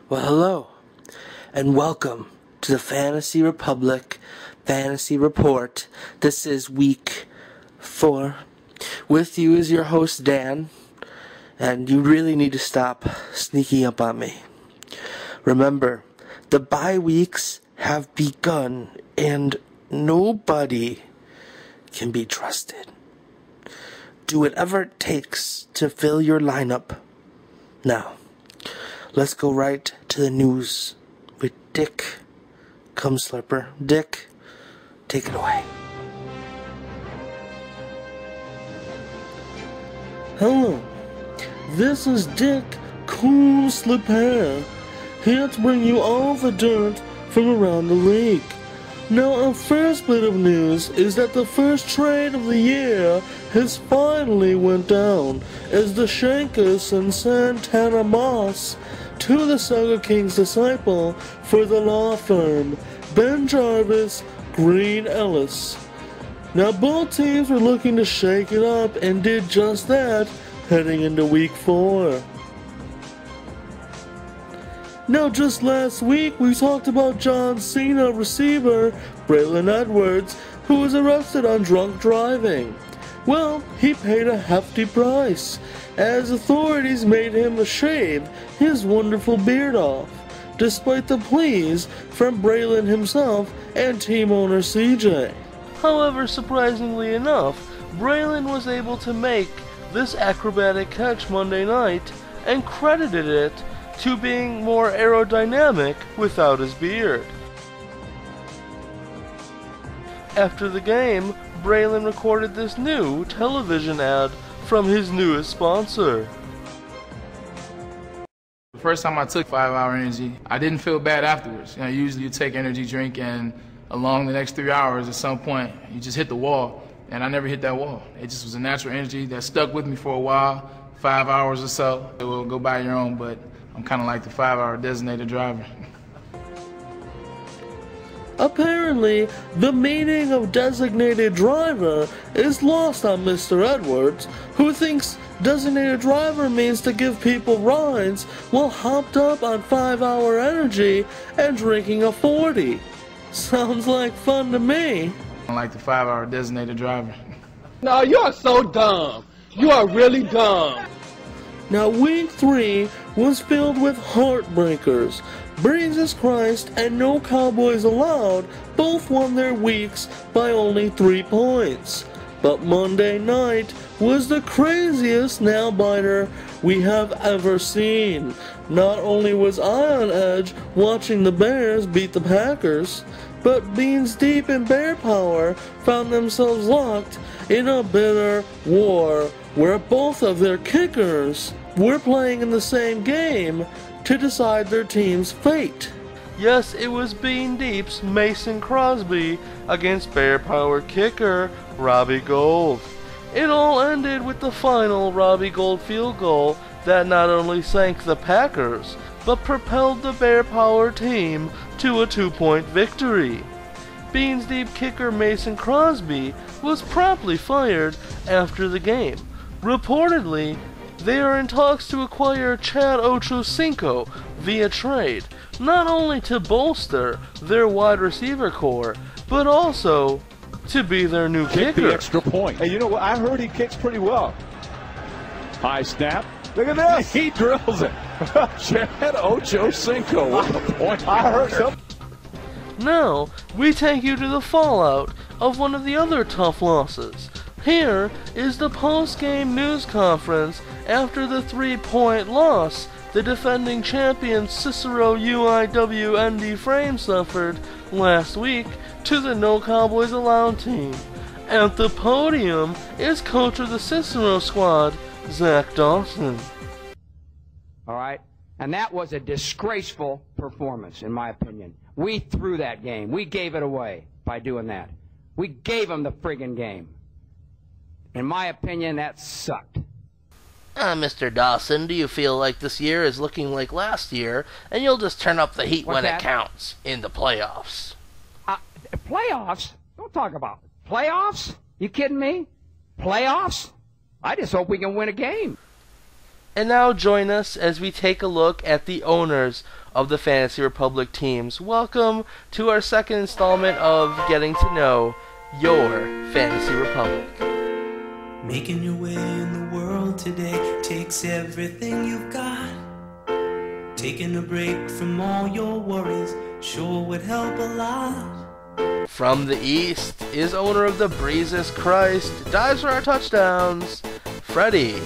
Well, hello, and welcome to the Fantasy Republic Fantasy Report. This is week 4. With you is your host, Dan, and you really need to stop sneaking up on me. Remember, the bye weeks have begun, and nobody can be trusted. Do whatever it takes to fill your lineup. Now, let's go right to the news with Dick Cumslurper. Dick, take it away. Hello, this is Dick Cumslurper, here to bring you all the dirt from around the league. Now, our first bit of news is that the first trade of the year has finally went down, as the Shankus and Santana Moss to the Saga King's disciple for the law firm, Ben Jarvis, Green Ellis. Now, both teams were looking to shake it up and did just that heading into week 4. Now, just last week, we talked about John Cena receiver Braylon Edwards, who was arrested on drunk driving. Well, he paid a hefty price, as authorities made him shave his wonderful beard off, despite the pleas from Braylon himself and team owner CJ. However, surprisingly enough, Braylon was able to make this acrobatic catch Monday night and credited it to being more aerodynamic without his beard. After the game, Braylon recorded this new television ad from his newest sponsor. The first time I took 5-Hour Energy, I didn't feel bad afterwards. Usually you take energy drink and along the next 3 hours at some point, you just hit the wall. And I never hit that wall. It just was a natural energy that stuck with me for a while, 5 hours or so. It will go by your own, but I'm kind of like the 5-hour designated driver. Apparently, the meaning of designated driver is lost on Mr. Edwards, who thinks designated driver means to give people rides while hopped up on 5-Hour Energy and drinking a 40. Sounds like fun to me. I'm like the 5-hour designated driver. No, you are so dumb. You are really dumb. Now, week 3 was filled with heartbreakers. Jesus Christ and No Cowboys Allowed both won their weeks by only 3 points. But Monday night was the craziest nail-biter we have ever seen. Not only was I on edge watching the Bears beat the Packers, but Beans Deep and Bear Power found themselves locked in a bitter war where both of their kickers were playing in the same game to decide their team's fate. Yes, it was Bean Deep's Mason Crosby against Bear Power kicker Robbie Gould. It all ended with the final Robbie Gould field goal that not only sank the Packers, but propelled the Bear Power team to a 2-point victory. Beans Deep kicker Mason Crosby was promptly fired after the game. Reportedly, they are in talks to acquire Chad Ochocinco via trade, not only to bolster their wide receiver core, but also to be their new kicker. The extra point. Hey, you know what? I heard he kicks pretty well. High snap. Look at this. He drills it. Chad Ochocinco. What a point. I heard something. Now, we take you to the fallout of one of the other tough losses. Here is the post-game news conference after the 3-point loss the defending champion Cicero UIW Frame suffered last week to the No Cowboys Allowed team. At the podium is coach of the Cicero squad, Zach Dawson. All right? And that was a disgraceful performance, in my opinion. We threw that game. We gave it away by doing that. We gave them the friggin' game. In my opinion, that sucked. Mr. Dawson, do you feel like this year is looking like last year, and you'll just turn up the heat What's when that? it counts in the playoffs? Playoffs? Don't talk about it. Playoffs? You kidding me? Playoffs? I just hope we can win a game. And now join us as we take a look at the owners of the Fantasy Republic teams. Welcome to our second installment of Getting to Know Your Fantasy Republic. Making your way in the world today takes everything you've got. Taking a break from all your worries sure would help a lot. From the East is owner of the Breezes Christ, dives for our touchdowns, Freddie.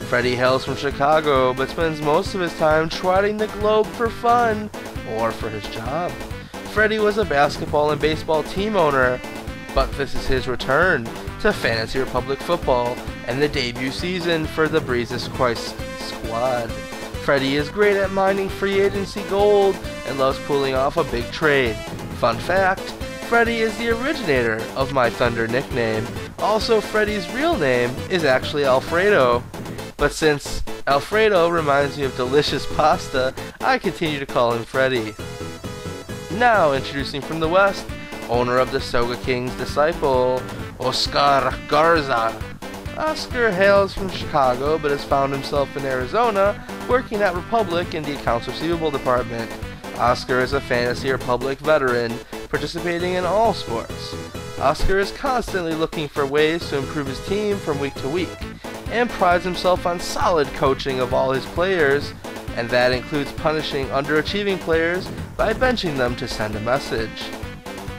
Freddie hails from Chicago, but spends most of his time trotting the globe for fun, or for his job. Freddie was a basketball and baseball team owner, but this is his return to Fantasy Republic football and the debut season for the Breezes Christ squad. Freddie is great at mining free agency gold and loves pulling off a big trade. Fun fact, Freddie is the originator of my Thunder nickname. Also, Freddie's real name is actually Alfredo. But since Alfredo reminds me of delicious pasta, I continue to call him Freddie. Now, introducing from the West, owner of the Soga King's disciple, Oscar Garza. Oscar hails from Chicago, but has found himself in Arizona, working at Republic in the Accounts Receivable Department. Oscar is a Fantasy Republic veteran, participating in all sports. Oscar is constantly looking for ways to improve his team from week to week, and prides himself on solid coaching of all his players, and that includes punishing underachieving players by benching them to send a message.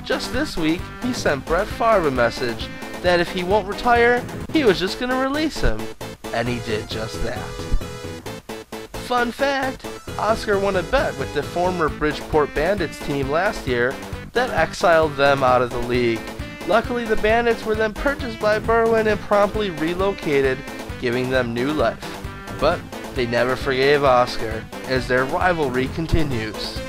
Just this week, he sent Brett Favre a message that if he won't retire, he was just going to release him, and he did just that. Fun fact, Oscar won a bet with the former Bridgeport Bandits team last year that exiled them out of the league. Luckily, the Bandits were then purchased by Berwyn and promptly relocated, giving them new life. But they never forgave Oscar, as their rivalry continues.